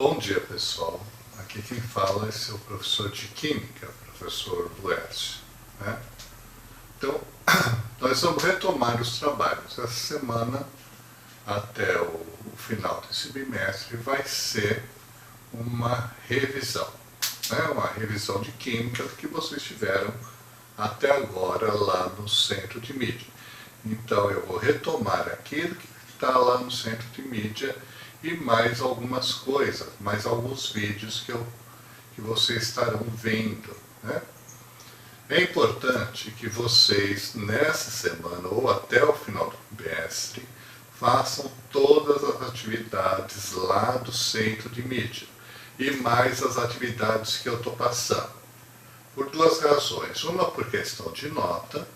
Bom dia, pessoal. Aqui quem fala é seu professor de Química, professor Luércio, né? Então, nós vamos retomar os trabalhos. Essa semana, até o final desse bimestre, vai ser uma revisão, né? Uma revisão de Química que vocês tiveram até agora lá no Centro de Mídia. Então, eu vou retomar aquilo que está lá no Centro de Mídia e mais algumas coisas, mais alguns vídeos que vocês estarão vendo, né? É importante que vocês, nessa semana ou até o final do bimestre, façam todas as atividades lá do Centro de Mídia e mais as atividades que eu estou passando. Por duas razões. Uma por questão de nota,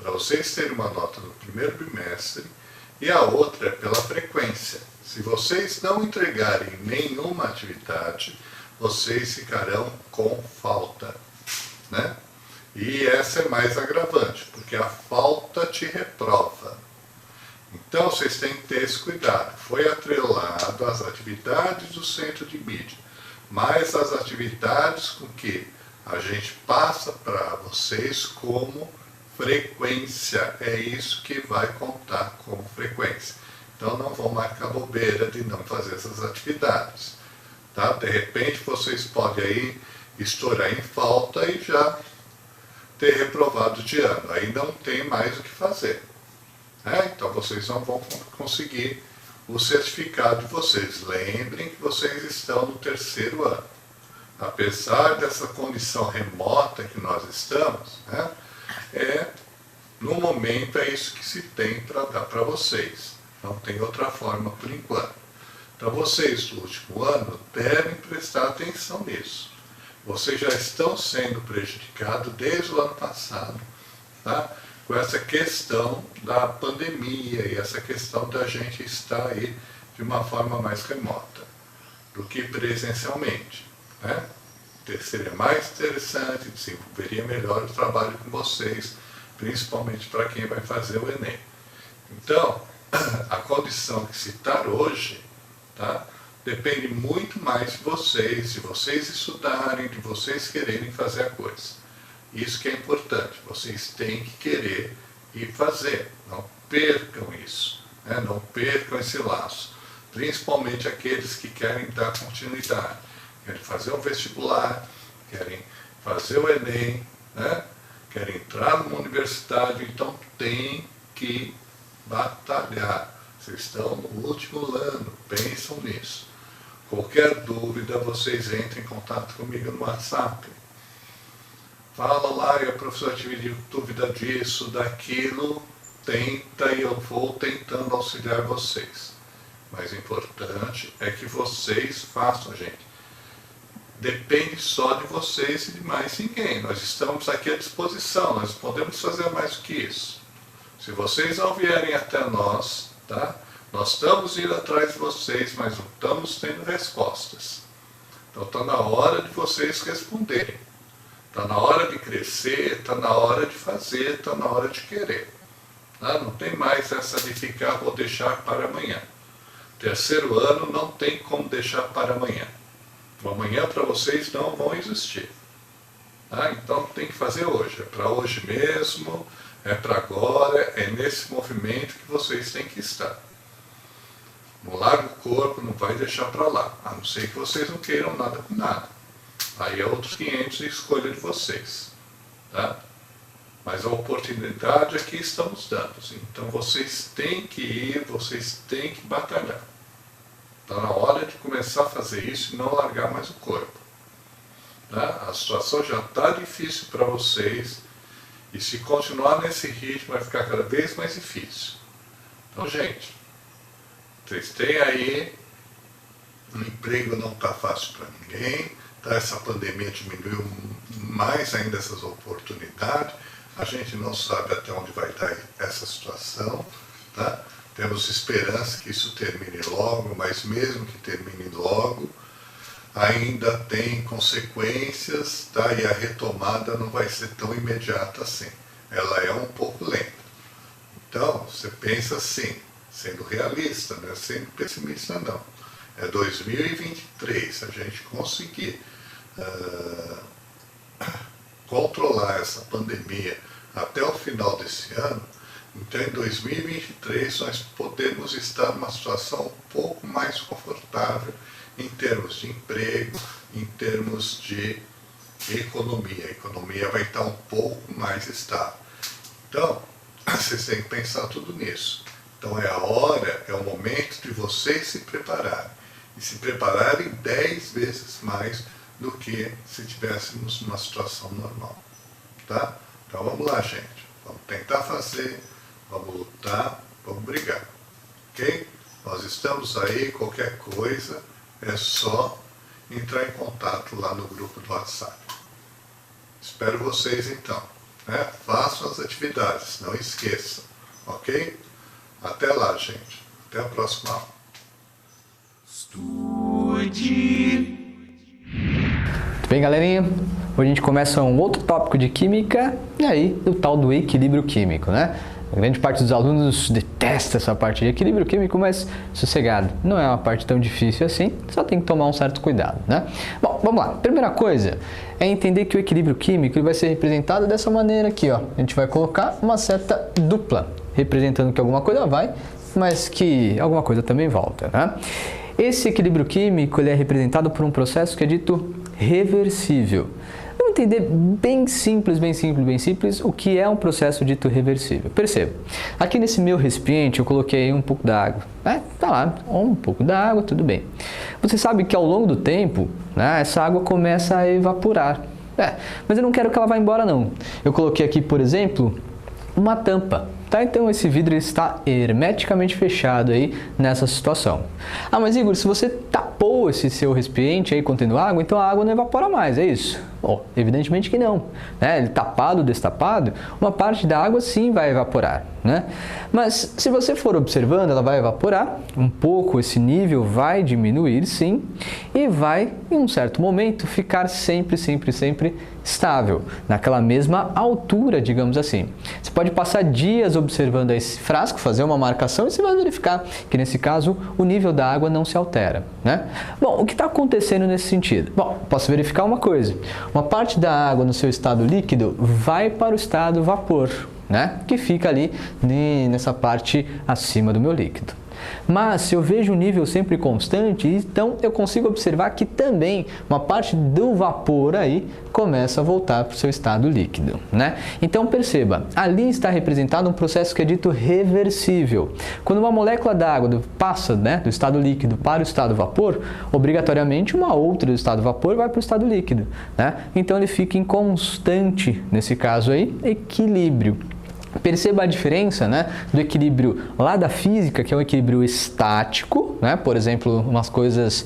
para vocês terem uma nota no primeiro bimestre, e a outra é pela frequência. Se vocês não entregarem nenhuma atividade, vocês ficarão com falta, né? E essa é mais agravante, porque a falta te reprova. Então vocês têm que ter esse cuidado. Foi atrelado às atividades do Centro de Mídia, mas as atividades com que a gente passa para vocês como frequência. É isso que vai contar como frequência. Então não vão marcar bobeira de não fazer essas atividades. Tá? De repente vocês podem aí estourar em falta e já ter reprovado de ano. Aí não tem mais o que fazer. Então vocês não vão conseguir o certificado de vocês. Lembrem que vocês estão no terceiro ano. Apesar dessa condição remota que nós estamos, né? No momento é isso que se tem para dar para vocês. Não tem outra forma por enquanto. Então vocês do último ano devem prestar atenção nisso. Vocês já estão sendo prejudicados desde o ano passado, tá? Com essa questão da pandemia e essa questão da gente estar aí de uma forma mais remota do que presencialmente, né? Seria mais interessante, desenvolveria melhor o trabalho com vocês, principalmente para quem vai fazer o Enem. Então, a condição que se está hoje, tá, depende muito mais de vocês estudarem, de vocês quererem fazer a coisa. Isso que é importante, vocês têm que querer e fazer, não percam isso, né? Não percam esse laço, principalmente aqueles que querem dar continuidade, querem fazer um vestibular, querem fazer o Enem, né? Querem entrar numa universidade, então tem que batalhar. Vocês estão no último ano, pensam nisso. Qualquer dúvida, vocês entrem em contato comigo no WhatsApp. Fala lá, eu professor, tive dúvida disso, daquilo, tenta e eu vou tentando auxiliar vocês. Mas o importante é que vocês façam, gente. Depende só de vocês e de mais ninguém. Nós estamos aqui à disposição, nós podemos fazer mais do que isso. Se vocês não vierem até nós, tá? Nós estamos indo atrás de vocês, mas não estamos tendo respostas. Então está na hora de vocês responderem. Está na hora de crescer, está na hora de fazer, está na hora de querer. Tá? Não tem mais essa de ficar, vou deixar para amanhã. Terceiro ano não tem como deixar para amanhã. O amanhã para vocês não vão existir. Tá? Então tem que fazer hoje. É para hoje mesmo, é para agora, é nesse movimento que vocês têm que estar. Não larga o corpo, não vai deixar para lá. A não ser que vocês não queiram nada com nada. Aí é outros 500 e escolha de vocês. Tá? Mas a oportunidade aqui estamos dando. Então vocês têm que ir, vocês têm que batalhar. Está na hora de começar a fazer isso e não largar mais o corpo. Tá? A situação já está difícil para vocês e se continuar nesse ritmo vai ficar cada vez mais difícil. Então, gente, vocês têm aí, o emprego não está fácil para ninguém, tá? Essa pandemia diminuiu mais ainda essas oportunidades, a gente não sabe até onde vai dar essa situação, tá? Temos esperança que isso termine logo, mas mesmo que termine logo, ainda tem consequências, tá? E a retomada não vai ser tão imediata assim. Ela é um pouco lenta. Então, você pensa assim, sendo realista, não é sendo pessimista não. é 2023, se a gente conseguir controlar essa pandemia até o final desse ano, então em 2023 nós podemos estar numa situação um pouco mais confortável em termos de emprego, em termos de economia. A economia vai estar um pouco mais estável. Então, vocês têm que pensar tudo nisso. Então é a hora, é o momento de vocês se prepararem. E se prepararem 10 vezes mais do que se tivéssemos numa situação normal. Tá? Então vamos lá, gente. Vamos tentar fazer, vamos lutar, vamos brigar. Ok? Nós estamos aí, qualquer coisa, é só entrar em contato lá no grupo do WhatsApp. Espero vocês então. Né? Façam as atividades, não esqueçam. Ok? Até lá, gente. Até a próxima aula. Estude. Muito bem, galerinha. Hoje a gente começa um outro tópico de química, e aí o tal do equilíbrio químico, né? A grande parte dos alunos detesta essa parte de equilíbrio químico, mas sossegado, não é uma parte tão difícil assim, só tem que tomar um certo cuidado, né? Bom, vamos lá. Primeira coisa é entender que o equilíbrio químico ele vai ser representado dessa maneira aqui, ó. A gente vai colocar uma seta dupla, representando que alguma coisa vai, mas que alguma coisa também volta, né? Esse equilíbrio químico ele é representado por um processo que é dito reversível. Vamos entender bem simples o que é um processo dito reversível. Perceba, aqui nesse meu recipiente eu coloquei um pouco d'água, né? Tá lá, um pouco d'água, tudo bem. Você sabe que ao longo do tempo, né, essa água começa a evaporar. Mas eu não quero que ela vá embora não. Eu coloquei aqui, por exemplo, uma tampa. Tá? Então esse vidro está hermeticamente fechado aí nessa situação. Ah, mas Igor, se você tapou esse seu recipiente aí contendo água, então a água não evapora mais, é isso? Evidentemente que não. Né? Ele tapado, destapado, uma parte da água sim vai evaporar. Né? Mas se você for observando, ela vai evaporar um pouco, esse nível vai diminuir sim, e vai em um certo momento ficar sempre estável, naquela mesma altura, digamos assim. Você pode passar dias observando esse frasco, fazer uma marcação e você vai verificar que nesse caso o nível da água não se altera. Né? Bom, o que está acontecendo nesse sentido? Bom, posso verificar uma coisa, uma parte da água no seu estado líquido vai para o estado vapor, né? Que fica ali nessa parte acima do meu líquido. Mas se eu vejo um nível sempre constante, então eu consigo observar que também uma parte do vapor aí começa a voltar para o seu estado líquido, né? Então perceba, ali está representado um processo que é dito reversível. Quando uma molécula d'água passa, né, do estado líquido para o estado vapor, obrigatoriamente uma outra do estado vapor vai para o estado líquido, né? Então ele fica em constante, nesse caso aí, equilíbrio. Perceba a diferença, né, do equilíbrio lá da física, que é um equilíbrio estático, né, por exemplo, umas coisas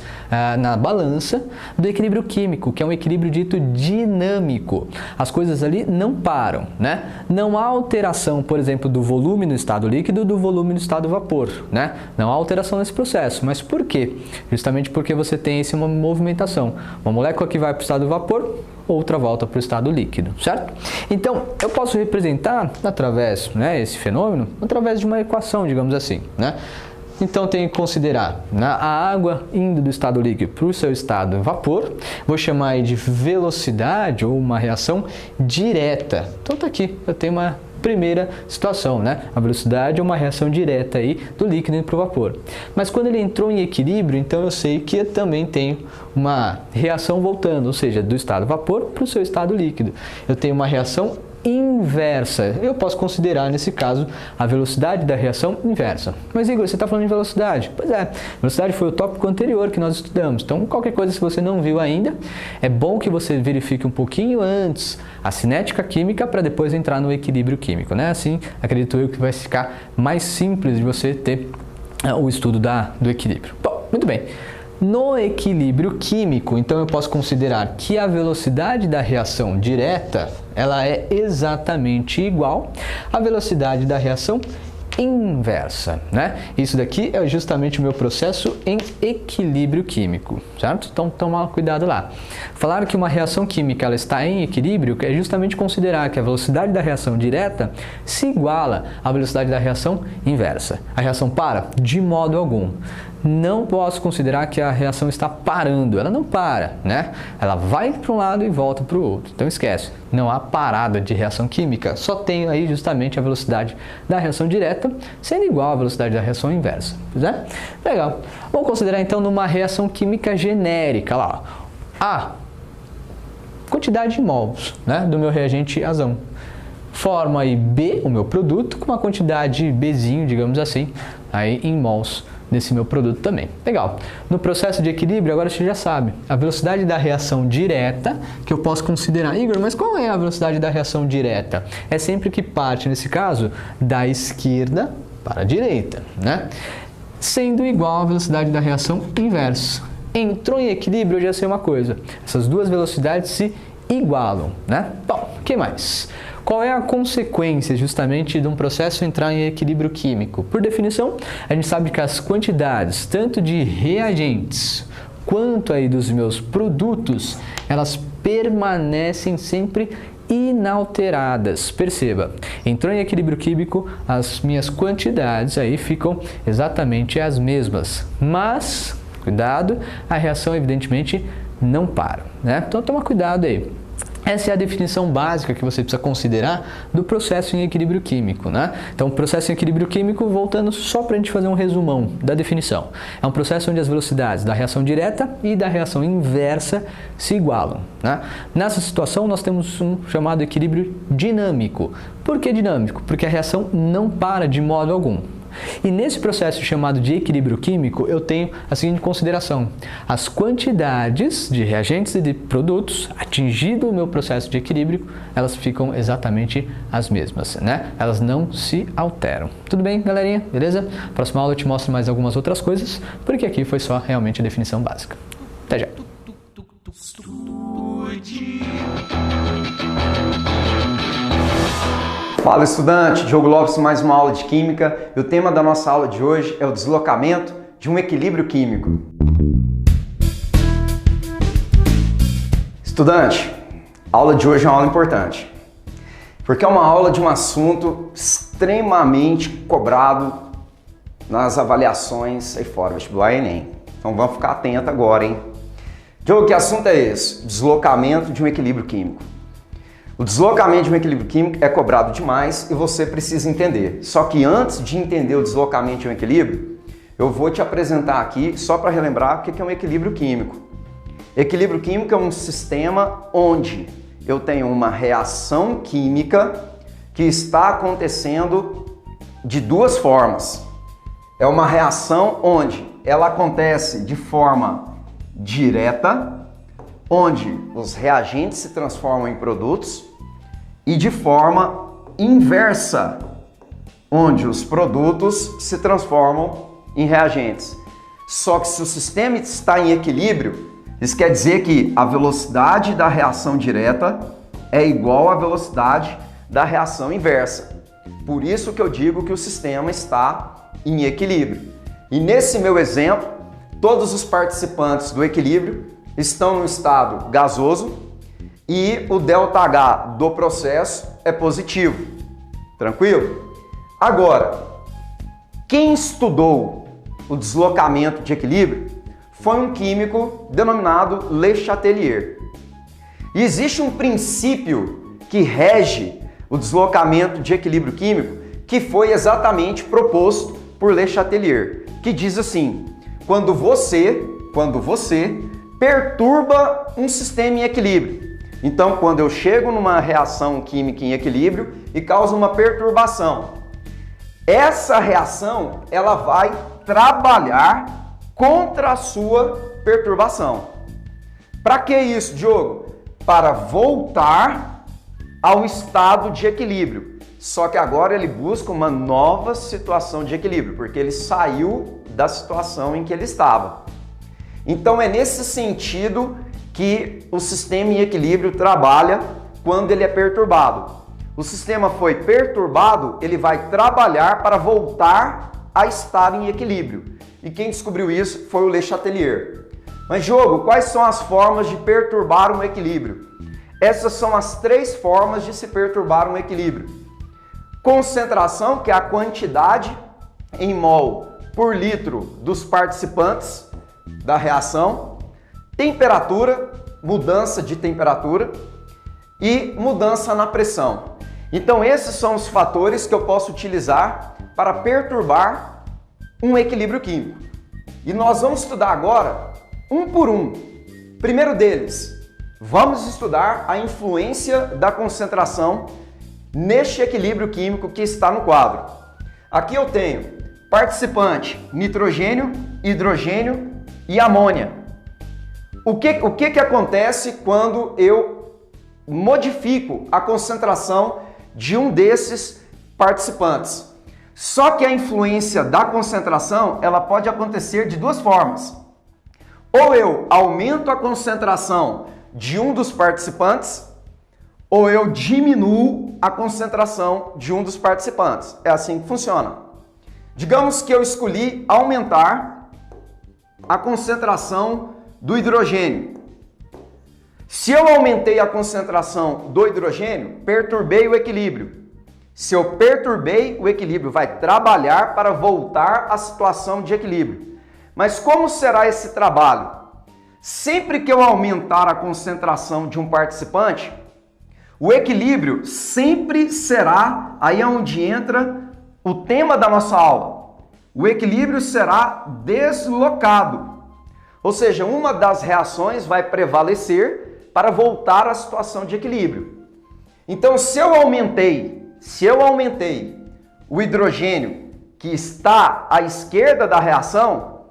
na balança, do equilíbrio químico, que é um equilíbrio dito dinâmico. As coisas ali não param, né? Não há alteração, por exemplo, do volume no estado líquido do volume no estado vapor, né? Não há alteração nesse processo. Mas por quê? Justamente porque você tem uma movimentação. Uma molécula que vai para o estado vapor, outra volta para o estado líquido, certo? Então, eu posso representar através, né, esse fenômeno, através de uma equação, digamos assim, né? Então, tenho que considerar, né, a água indo do estado líquido para o seu estado vapor, vou chamar aí de velocidade ou uma reação direta. Então, tá aqui, eu tenho uma primeira situação, né? A velocidade é uma reação direta aí do líquido para o vapor. Mas quando ele entrou em equilíbrio, então eu sei que eu também tenho uma reação voltando, ou seja, do estado vapor para o seu estado líquido. Eu tenho uma reação inversa. Eu posso considerar, nesse caso, a velocidade da reação inversa. Mas, Igor, você está falando de velocidade? Pois é, velocidade foi o tópico anterior que nós estudamos. Então, qualquer coisa, se você não viu ainda, é bom que você verifique um pouquinho antes a cinética química para depois entrar no equilíbrio químico, né? Assim, acredito eu que vai ficar mais simples de você ter o estudo do equilíbrio. Bom, muito bem. No equilíbrio químico, então eu posso considerar que a velocidade da reação direta, ela é exatamente igual à velocidade da reação inversa, né? Isso daqui é justamente o meu processo em equilíbrio químico, certo? Então, toma cuidado lá. Falar que uma reação química ela está em equilíbrio é justamente considerar que a velocidade da reação direta se iguala à velocidade da reação inversa. A reação para? De modo algum. não posso considerar que a reação está parando, ela não para, né? Ela vai para um lado e volta para o outro, então esquece, não há parada de reação química, só tenho aí justamente a velocidade da reação direta sendo igual à velocidade da reação inversa, né? Legal, vamos considerar então numa reação química genérica, lá, A, quantidade de mols, né, do meu reagente azão, forma aí B, o meu produto, com uma quantidade Bzinho, digamos assim, aí em mols desse meu produto também. Legal. No processo de equilíbrio, agora você já sabe, a velocidade da reação direta, que eu posso considerar, Igor, mas qual é a velocidade da reação direta? É sempre que parte, nesse caso, da esquerda para a direita, né? Sendo igual à velocidade da reação inversa. Entrou em equilíbrio, eu já sei uma coisa, essas duas velocidades se igualam, né? Bom, o que mais? Qual é a consequência justamente de um processo entrar em equilíbrio químico? Por definição, a gente sabe que as quantidades, tanto de reagentes quanto aí dos meus produtos, elas permanecem sempre inalteradas. Perceba, entrou em equilíbrio químico, as minhas quantidades aí ficam exatamente as mesmas, mas, cuidado, a reação evidentemente não para, né? Então toma cuidado aí. Essa é a definição básica que você precisa considerar do processo em equilíbrio químico, né? Então, o processo em equilíbrio químico, voltando só para a gente fazer um resumão da definição. É um processo onde as velocidades da reação direta e da reação inversa se igualam, né? Nessa situação, nós temos um chamado equilíbrio dinâmico. Por que dinâmico? Porque a reação não para de modo algum. E nesse processo chamado de equilíbrio químico, eu tenho a seguinte consideração: as quantidades de reagentes e de produtos, atingido o meu processo de equilíbrio, elas ficam exatamente as mesmas, né? Elas não se alteram. Tudo bem, galerinha? Beleza? Próxima aula eu te mostro mais algumas outras coisas, porque aqui foi só realmente a definição básica. Até já! Fala, estudante! Diogo Lopes, mais uma aula de Química. E o tema da nossa aula de hoje é o deslocamento de um equilíbrio químico. Estudante, a aula de hoje é uma aula importante, porque é uma aula de um assunto extremamente cobrado nas avaliações aí fora, vestibular e Enem. Então vamos ficar atento agora, hein? Diogo, que assunto é esse? Deslocamento de um equilíbrio químico. O deslocamento de um equilíbrio químico é cobrado demais e você precisa entender. Só que antes de entender o deslocamento de um equilíbrio, eu vou te apresentar aqui, só para relembrar, o que é um equilíbrio químico. Equilíbrio químico é um sistema onde eu tenho uma reação química que está acontecendo de duas formas. É uma reação onde ela acontece de forma direta, onde os reagentes se transformam em produtos, e de forma inversa, onde os produtos se transformam em reagentes. Só que se o sistema está em equilíbrio, isso quer dizer que a velocidade da reação direta é igual à velocidade da reação inversa. Por isso que eu digo que o sistema está em equilíbrio. E nesse meu exemplo, todos os participantes do equilíbrio estão no estado gasoso e o ΔH do processo é positivo. Tranquilo? Agora, quem estudou o deslocamento de equilíbrio foi um químico denominado Le Chatelier. E existe um princípio que rege o deslocamento de equilíbrio químico que foi exatamente proposto por Le Chatelier, que diz assim: quando você perturba um sistema em equilíbrio. Então, quando eu chego numa reação química em equilíbrio e causa uma perturbação, essa reação ela vai trabalhar contra a sua perturbação. Para que isso, Diogo? Para voltar ao estado de equilíbrio. Só que agora ele busca uma nova situação de equilíbrio, porque ele saiu da situação em que ele estava. Então é nesse sentido que o sistema em equilíbrio trabalha quando ele é perturbado. O sistema foi perturbado, ele vai trabalhar para voltar a estar em equilíbrio. E quem descobriu isso foi o Le Chatelier. Mas, Diogo, quais são as formas de perturbar um equilíbrio? Essas são as três formas de se perturbar um equilíbrio. Concentração, que é a quantidade em mol por litro dos participantes da reação, temperatura, mudança de temperatura e mudança na pressão. Então esses são os fatores que eu posso utilizar para perturbar um equilíbrio químico. E nós vamos estudar agora um por um. Primeiro deles, vamos estudar a influência da concentração neste equilíbrio químico que está no quadro. Aqui eu tenho participante nitrogênio, hidrogênio e amônia. O que acontece quando eu modifico a concentração de um desses participantes? Só que a influência da concentração, ela pode acontecer de duas formas. Ou eu aumento a concentração de um dos participantes, ou eu diminuo a concentração de um dos participantes. É assim que funciona. Digamos que eu escolhi aumentar a concentração do hidrogênio. Se eu aumentei a concentração do hidrogênio, perturbei o equilíbrio. Se eu perturbei o equilíbrio, vai trabalhar para voltar à situação de equilíbrio. Mas como será esse trabalho? Sempre que eu aumentar a concentração de um participante, o equilíbrio sempre será, aí é onde entra o tema da nossa aula. O equilíbrio será deslocado. Ou seja, uma das reações vai prevalecer para voltar à situação de equilíbrio. Então, se eu aumentei o hidrogênio que está à esquerda da reação,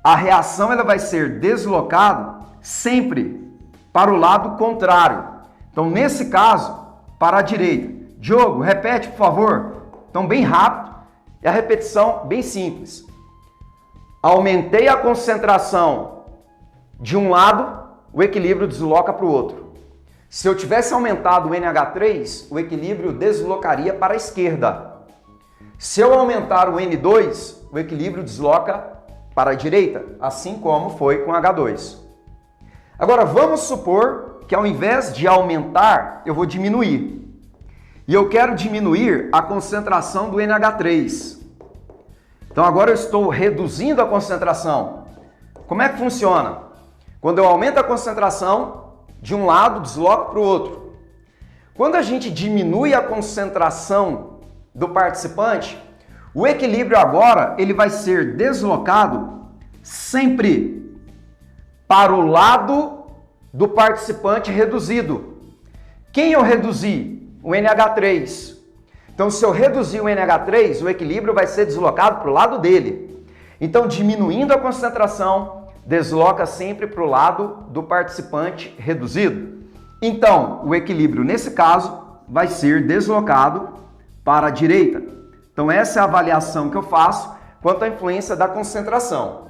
a reação ela vai ser deslocada sempre para o lado contrário. Então, nesse caso, para a direita. Diogo, repete, por favor. Então, bem rápido e a repetição bem simples. Aumentei a concentração de um lado, o equilíbrio desloca para o outro. Se eu tivesse aumentado o NH3, o equilíbrio deslocaria para a esquerda. Se eu aumentar o N2, o equilíbrio desloca para a direita, assim como foi com H2. Agora, vamos supor que ao invés de aumentar, eu vou diminuir. E eu quero diminuir a concentração do NH3. Então agora eu estou reduzindo a concentração. Como é que funciona? Quando eu aumento a concentração, de um lado desloco para o outro. Quando a gente diminui a concentração do participante, o equilíbrio agora ele vai ser deslocado sempre para o lado do participante reduzido. Quem eu reduzi? O NH3. Então, se eu reduzir o NH3, o equilíbrio vai ser deslocado para o lado dele. Então, diminuindo a concentração, desloca sempre para o lado do participante reduzido. Então, o equilíbrio, nesse caso, vai ser deslocado para a direita. Então, essa é a avaliação que eu faço quanto à influência da concentração.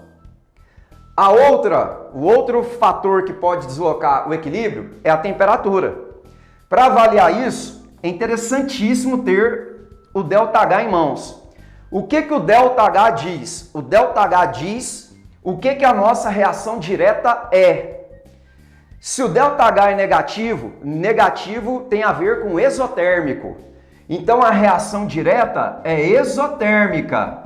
O outro fator que pode deslocar o equilíbrio é a temperatura. Para avaliar isso, é interessantíssimo ter o ΔH em mãos. O que o ΔH diz? O ΔH diz o que a nossa reação direta é. Se o ΔH é negativo, negativo tem a ver com exotérmico. Então a reação direta é exotérmica.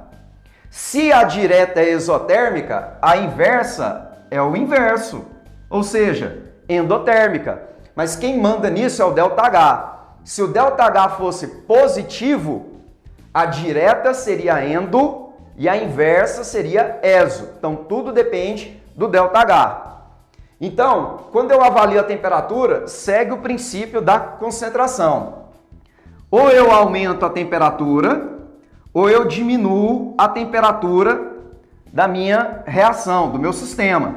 Se a direta é exotérmica, a inversa é o inverso, ou seja, endotérmica. Mas quem manda nisso é o ΔH. Se o ΔH fosse positivo, a direta seria endo e a inversa seria exo. Então, tudo depende do ΔH. Então, quando eu avalio a temperatura, segue o princípio da concentração. Ou eu aumento a temperatura, ou eu diminuo a temperatura da minha reação, do meu sistema.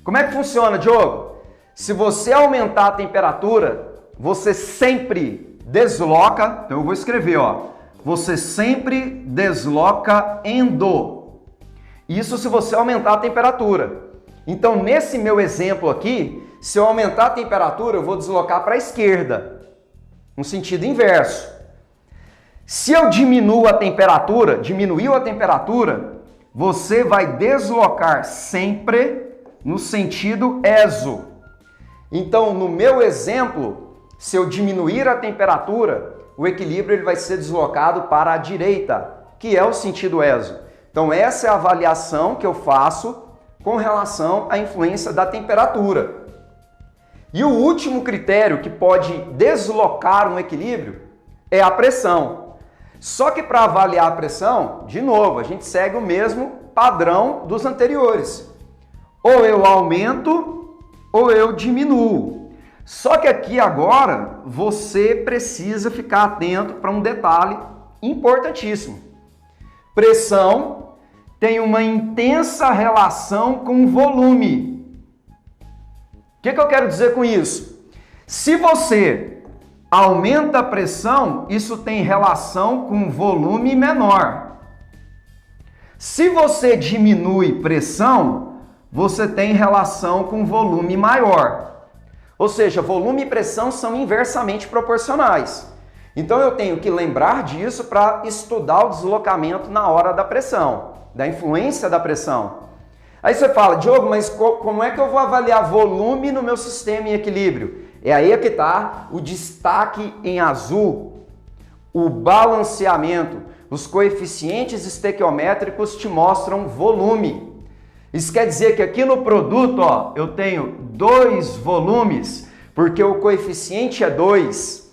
Como é que funciona, Diogo? Se você aumentar a temperatura, você sempre desloca, então eu vou escrever, ó, você sempre desloca endo. Isso se você aumentar a temperatura. Então, nesse meu exemplo aqui, se eu aumentar a temperatura, eu vou deslocar para a esquerda, no sentido inverso. Se eu diminuo a temperatura, diminuiu a temperatura, você vai deslocar sempre no sentido exo. Então, no meu exemplo, se eu diminuir a temperatura, o equilíbrio ele vai ser deslocado para a direita, que é o sentido exo. Então essa é a avaliação que eu faço com relação à influência da temperatura. E o último critério que pode deslocar um equilíbrio é a pressão. Só que para avaliar a pressão, de novo, a gente segue o mesmo padrão dos anteriores. Ou eu aumento ou eu diminuo. Só que aqui agora você precisa ficar atento para um detalhe importantíssimo. Pressão tem uma intensa relação com volume. O que eu quero dizer com isso? Se você aumenta a pressão, isso tem relação com volume menor. Se você diminui pressão, você tem relação com volume maior. Ou seja, volume e pressão são inversamente proporcionais. Então eu tenho que lembrar disso para estudar o deslocamento na hora da pressão, da influência da pressão. Aí você fala, Diogo, mas como é que eu vou avaliar volume no meu sistema em equilíbrio? É aí que está o destaque em azul, o balanceamento. Os coeficientes estequiométricos te mostram volume. Isso quer dizer que aqui no produto, ó, eu tenho 2 volumes, porque o coeficiente é 2.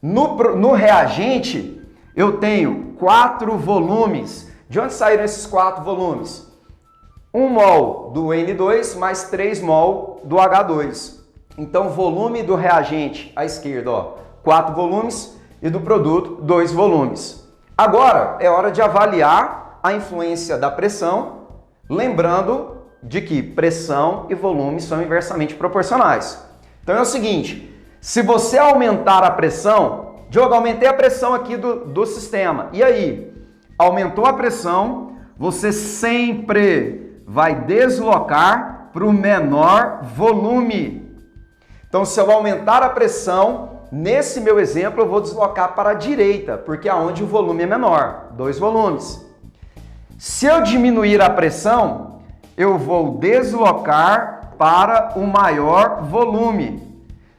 No reagente, eu tenho 4 volumes. De onde saíram esses 4 volumes? 1 mol do N2 mais 3 mol do H2. Então, volume do reagente à esquerda, ó, 4 volumes, e do produto, 2 volumes. Agora, é hora de avaliar a influência da pressão, lembrando de que pressão e volume são inversamente proporcionais. Então é o seguinte, se você aumentar a pressão, Diogo, aumentei a pressão aqui do sistema, e aí? Aumentou a pressão, você sempre vai deslocar para o menor volume. Então, se eu aumentar a pressão, nesse meu exemplo, eu vou deslocar para a direita, porque é onde o volume é menor, 2 volumes. Se eu diminuir a pressão, eu vou deslocar para o maior volume.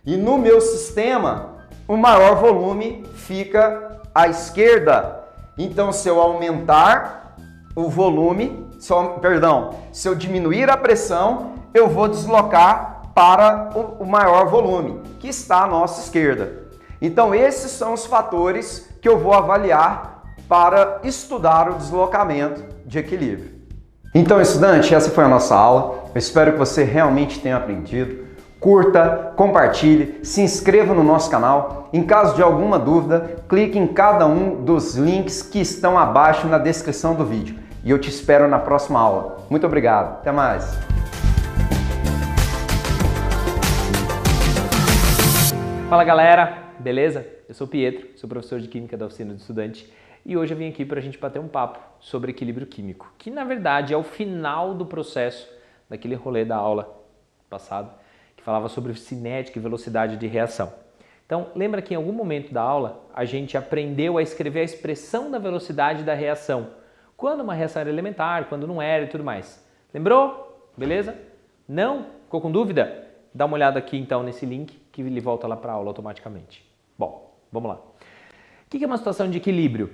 E no meu sistema, o maior volume fica à esquerda. Então, se eu aumentar o volume, se eu diminuir a pressão, eu vou deslocar para o maior volume, que está à nossa esquerda. Então, esses são os fatores que eu vou avaliar para estudar o deslocamento de equilíbrio. Então, estudante, essa foi a nossa aula. Eu espero que você realmente tenha aprendido. Curta, compartilhe, se inscreva no nosso canal. Em caso de alguma dúvida, clique em cada um dos links que estão abaixo na descrição do vídeo. E eu te espero na próxima aula. Muito obrigado. Até mais. Fala galera, beleza? Eu sou o Pietro, sou professor de Química da Oficina do Estudante e hoje eu vim aqui para a gente bater um papo sobre equilíbrio químico, que na verdade é o final do processo daquele rolê da aula passada, que falava sobre cinética e velocidade de reação. Então, lembra que em algum momento da aula a gente aprendeu a escrever a expressão da velocidade da reação, quando uma reação era elementar, quando não era e tudo mais. Lembrou? Beleza? Não? Ficou com dúvida? Dá uma olhada aqui então nesse link que ele volta lá para a aula automaticamente. Bom, vamos lá. O que é uma situação de equilíbrio?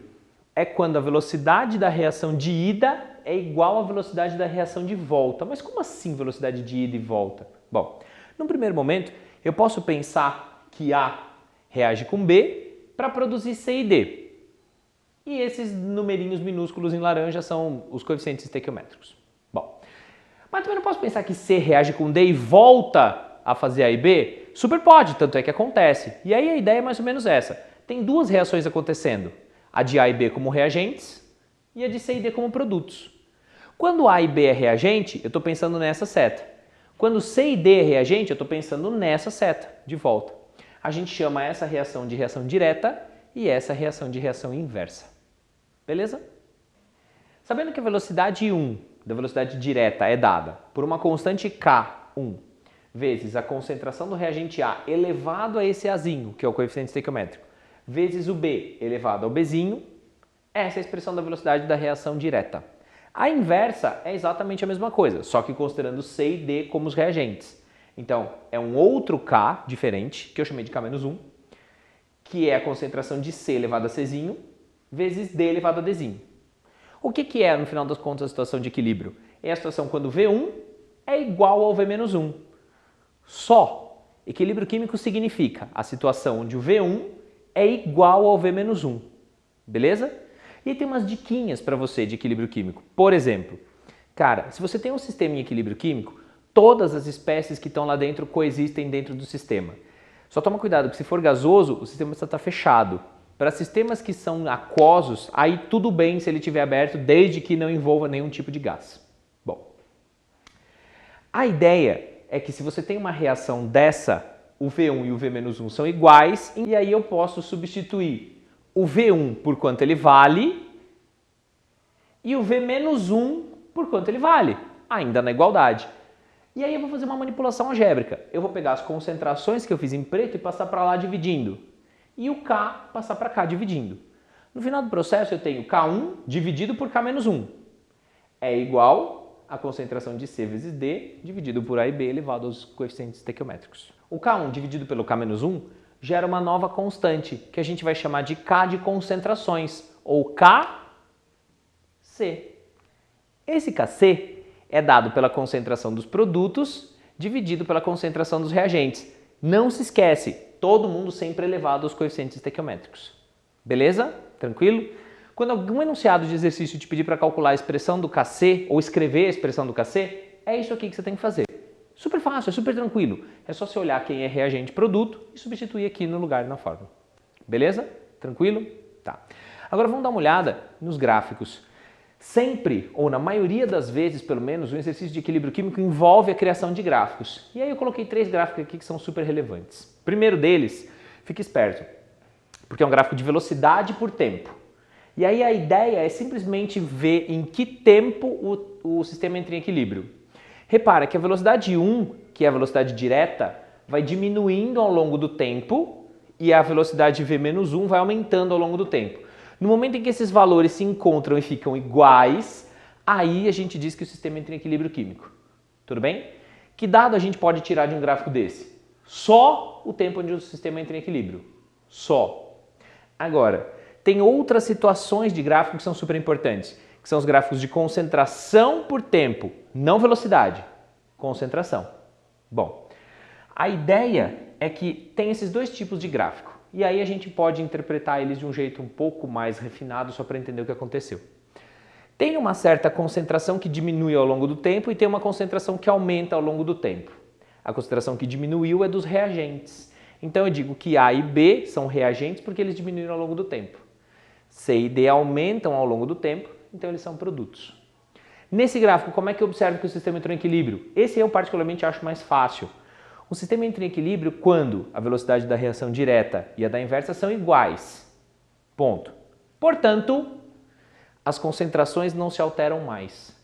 É quando a velocidade da reação de ida é igual à velocidade da reação de volta. Mas como assim velocidade de ida e volta? Bom, no primeiro momento eu posso pensar que A reage com B para produzir C e D. E esses numerinhos minúsculos em laranja são os coeficientes estequiométricos. Bom, mas também não posso pensar que C reage com D e volta a fazer A e B? Super pode, tanto é que acontece. E aí a ideia é mais ou menos essa. Tem 2 reações acontecendo. A de A e B como reagentes e a de C e D como produtos. Quando A e B é reagente, eu estou pensando nessa seta. Quando C e D é reagente, eu estou pensando nessa seta, de volta. A gente chama essa reação de reação direta e essa reação de reação inversa. Beleza? Sabendo que a velocidade 1 da velocidade direta é dada por uma constante K1 vezes a concentração do reagente A elevado a esse Azinho, que é o coeficiente estequiométrico, vezes o B elevado ao Bzinho, essa é a expressão da velocidade da reação direta. A inversa é exatamente a mesma coisa, só que considerando C e D como os reagentes. Então, é um outro K diferente, que eu chamei de K-1, que é a concentração de C elevado a Czinho, vezes D elevado a Dzinho. O que é, no final das contas, a situação de equilíbrio? É a situação quando V1 é igual ao V-1. Só. Equilíbrio químico significa a situação onde o V1 é igual ao V-1. Beleza? E aí tem umas diquinhas para você de equilíbrio químico. Por exemplo, cara, se você tem um sistema em equilíbrio químico, todas as espécies que estão lá dentro coexistem dentro do sistema. Só toma cuidado que se for gasoso, o sistema precisa estar fechado. Para sistemas que são aquosos, aí tudo bem se ele estiver aberto, desde que não envolva nenhum tipo de gás. Bom, a ideia é que se você tem uma reação dessa, o V1 e o V-1 são iguais, e aí eu posso substituir o V1 por quanto ele vale e o V-1 por quanto ele vale, ainda na igualdade. E aí eu vou fazer uma manipulação algébrica. Eu vou pegar as concentrações que eu fiz em preto e passar para lá dividindo. E o K passar para cá dividindo. No final do processo eu tenho K1 dividido por K-1. É igual a concentração de C vezes D dividido por A e B elevado aos coeficientes estequiométricos. O K1 dividido pelo K-1 gera uma nova constante, que a gente vai chamar de K de concentrações, ou KC. Esse KC é dado pela concentração dos produtos dividido pela concentração dos reagentes. Não se esquece, todo mundo sempre elevado aos coeficientes estequiométricos. Beleza? Tranquilo? Quando algum enunciado de exercício te pedir para calcular a expressão do KC ou escrever a expressão do KC, é isso aqui que você tem que fazer. Super fácil, é super tranquilo. É só você olhar quem é reagente e produto e substituir aqui no lugar na fórmula. Beleza? Tranquilo? Tá. Agora vamos dar uma olhada nos gráficos. Sempre, ou na maioria das vezes, pelo menos, o exercício de equilíbrio químico envolve a criação de gráficos. E aí eu coloquei 3 gráficos aqui que são super relevantes. O primeiro deles, fique esperto, porque é um gráfico de velocidade por tempo. E aí a ideia é simplesmente ver em que tempo o sistema entra em equilíbrio. Repara que a velocidade 1, que é a velocidade direta, vai diminuindo ao longo do tempo e a velocidade V-1 vai aumentando ao longo do tempo. No momento em que esses valores se encontram e ficam iguais, aí a gente diz que o sistema entra em equilíbrio químico. Tudo bem? Que dado a gente pode tirar de um gráfico desse? Só o tempo onde o sistema entra em equilíbrio. Só. Agora, tem outras situações de gráfico que são super importantes, que são os gráficos de concentração por tempo, não velocidade. Concentração. Bom, a ideia é que tem esses dois tipos de gráfico. E aí a gente pode interpretar eles de um jeito um pouco mais refinado só para entender o que aconteceu. Tem uma certa concentração que diminui ao longo do tempo e tem uma concentração que aumenta ao longo do tempo. A concentração que diminuiu é dos reagentes. Então eu digo que A e B são reagentes porque eles diminuíram ao longo do tempo. C e D aumentam ao longo do tempo, então eles são produtos. Nesse gráfico, como é que eu observo que o sistema entrou em equilíbrio? Esse eu particularmente acho mais fácil. O sistema entra em equilíbrio quando a velocidade da reação direta e a da inversa são iguais. Ponto. Portanto, as concentrações não se alteram mais.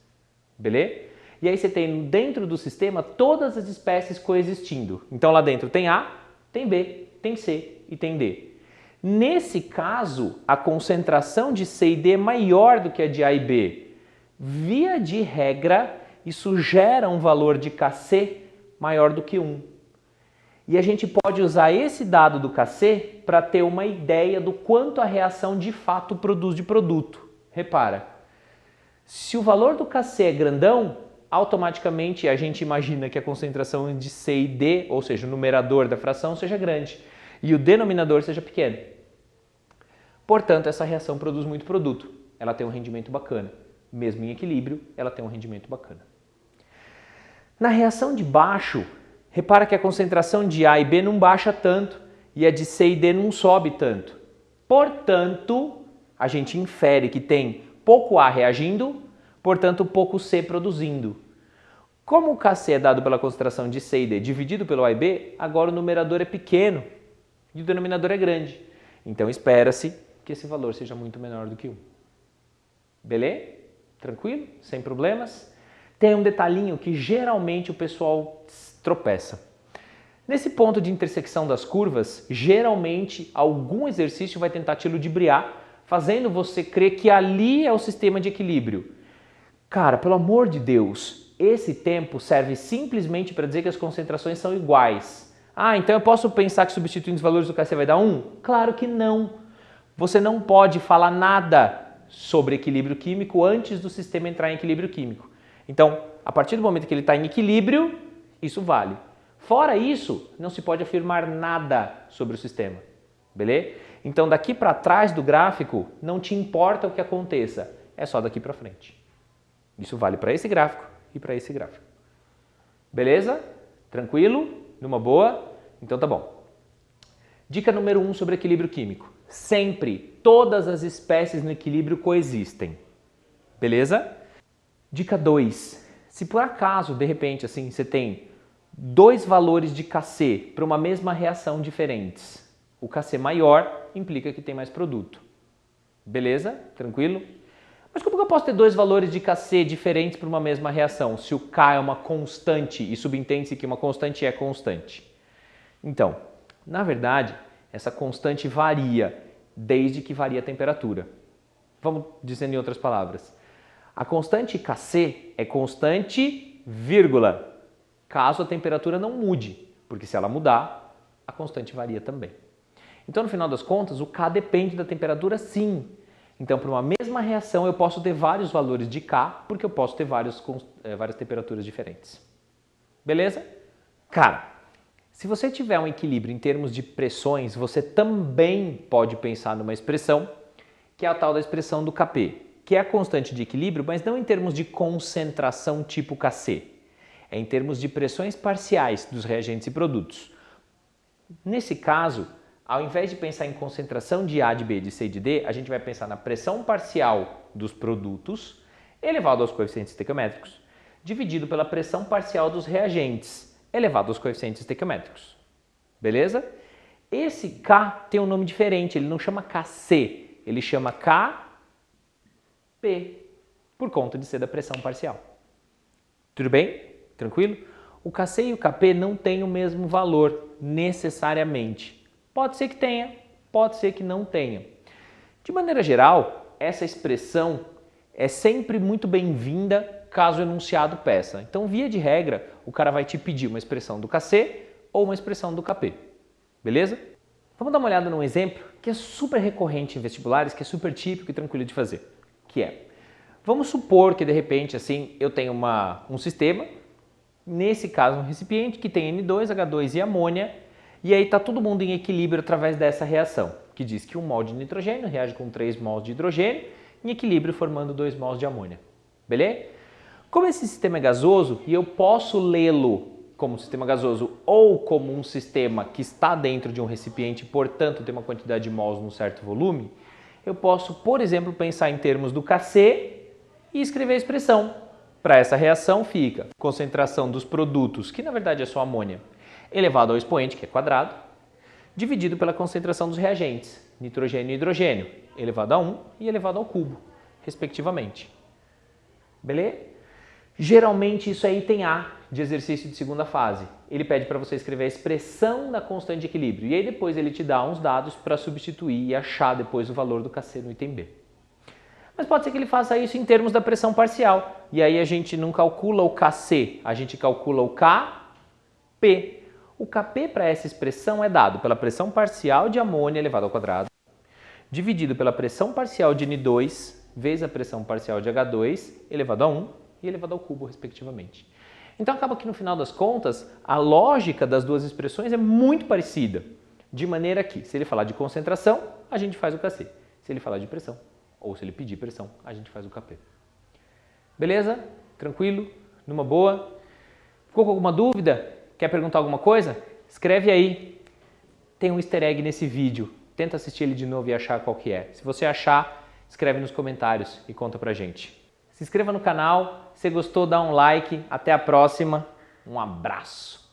Beleza? E aí você tem dentro do sistema todas as espécies coexistindo. Então lá dentro tem A, tem B, tem C e tem D. Nesse caso, a concentração de C e D é maior do que a de A e B. Via de regra, isso gera um valor de KC maior do que 1. E a gente pode usar esse dado do KC para ter uma ideia do quanto a reação de fato produz de produto. Repara, se o valor do KC é grandão, automaticamente a gente imagina que a concentração de C e D, ou seja, o numerador da fração, seja grande e o denominador seja pequeno. Portanto, essa reação produz muito produto. Ela tem um rendimento bacana. Mesmo em equilíbrio, ela tem um rendimento bacana. Na reação de baixo, repara que a concentração de A e B não baixa tanto e a de C e D não sobe tanto. Portanto, a gente infere que tem pouco A reagindo, portanto, pouco C produzindo. Como o KC é dado pela concentração de C e D dividido pelo A e B, agora o numerador é pequeno e o denominador é grande. Então, espera-se que esse valor seja muito menor do que 1. Beleza? Tranquilo? Sem problemas? Tem um detalhinho que geralmente o pessoal tropeça. Nesse ponto de intersecção das curvas, geralmente algum exercício vai tentar te ludibriar, fazendo você crer que ali é o sistema de equilíbrio. Cara, pelo amor de Deus, esse tempo serve simplesmente para dizer que as concentrações são iguais. Ah, então eu posso pensar que substituindo os valores do KC vai dar 1? Claro que não. Você não pode falar nada sobre equilíbrio químico antes do sistema entrar em equilíbrio químico. Então, a partir do momento que ele está em equilíbrio, isso vale. Fora isso, não se pode afirmar nada sobre o sistema, beleza? Então, daqui para trás do gráfico, não te importa o que aconteça, é só daqui para frente. Isso vale para esse gráfico e para esse gráfico. Beleza? Tranquilo? Numa boa? Então tá bom. Dica número 1 sobre equilíbrio químico. Sempre, todas as espécies no equilíbrio coexistem. Beleza? Dica 2. Se por acaso, de repente, assim, você tem dois valores de Kc para uma mesma reação diferentes, o Kc maior implica que tem mais produto. Beleza? Tranquilo? Mas como que eu posso ter dois valores de Kc diferentes para uma mesma reação, se o K é uma constante e subentende-se que uma constante é constante? Então, na verdade, essa constante varia desde que varia a temperatura. Vamos dizendo em outras palavras. A constante Kc é constante, vírgula, caso a temperatura não mude, porque se ela mudar, a constante varia também. Então, no final das contas, o K depende da temperatura sim. Então, para uma mesma reação, eu posso ter vários valores de K, porque eu posso ter várias temperaturas diferentes. Beleza? Cara, se você tiver um equilíbrio em termos de pressões, você também pode pensar numa expressão, que é a tal da expressão do Kp, que é a constante de equilíbrio, mas não em termos de concentração tipo Kc, é em termos de pressões parciais dos reagentes e produtos. Nesse caso, ao invés de pensar em concentração de A, de B, de C e de D, a gente vai pensar na pressão parcial dos produtos, elevado aos coeficientes estequiométricos, dividido pela pressão parcial dos reagentes, elevado aos coeficientes estequiométricos. Beleza? Esse K tem um nome diferente, ele não chama Kc, ele chama Kp, por conta de ser da pressão parcial. Tudo bem? Tranquilo? O Kc e o Kp não têm o mesmo valor, necessariamente. Pode ser que tenha, pode ser que não tenha. De maneira geral, essa expressão é sempre muito bem-vinda caso o enunciado peça. Então, via de regra, o cara vai te pedir uma expressão do Kc ou uma expressão do Kp. Beleza? Vamos dar uma olhada num exemplo que é super recorrente em vestibulares, que é super típico e tranquilo de fazer. Que é, vamos supor que de repente assim eu tenho um sistema, nesse caso um recipiente que tem N2, H2 e amônia, e aí está todo mundo em equilíbrio através dessa reação, que diz que 1 mol de nitrogênio reage com 3 mols de hidrogênio, em equilíbrio formando 2 mols de amônia. Beleza? Como esse sistema é gasoso, e eu posso lê-lo como um sistema gasoso ou como um sistema que está dentro de um recipiente, portanto tem uma quantidade de mols num certo volume, eu posso, por exemplo, pensar em termos do Kc e escrever a expressão. Para essa reação fica concentração dos produtos, que na verdade é só amônia, elevado ao expoente, que é quadrado, dividido pela concentração dos reagentes, nitrogênio e hidrogênio, elevado a 1 e elevado ao cubo, respectivamente. Beleza? Geralmente isso é item A de exercício de segunda fase. Ele pede para você escrever a expressão da constante de equilíbrio e aí depois ele te dá uns dados para substituir e achar depois o valor do Kc no item B. Mas pode ser que ele faça isso em termos da pressão parcial e aí a gente não calcula o Kc, a gente calcula o Kp. O Kp para essa expressão é dado pela pressão parcial de amônia elevado ao quadrado, dividido pela pressão parcial de N2 vezes a pressão parcial de H2 elevado a 1 e elevado ao cubo, respectivamente. Então acaba que no final das contas, a lógica das duas expressões é muito parecida, de maneira que, se ele falar de concentração, a gente faz o Kc. Se ele falar de pressão, ou se ele pedir pressão, a gente faz o Kp. Beleza? Tranquilo? Numa boa? Ficou com alguma dúvida? Quer perguntar alguma coisa? Escreve aí. Tem um easter egg nesse vídeo. Tenta assistir ele de novo e achar qual que é. Se você achar, escreve nos comentários e conta pra gente. Se inscreva no canal. Se gostou, dá um like. Até a próxima. Um abraço.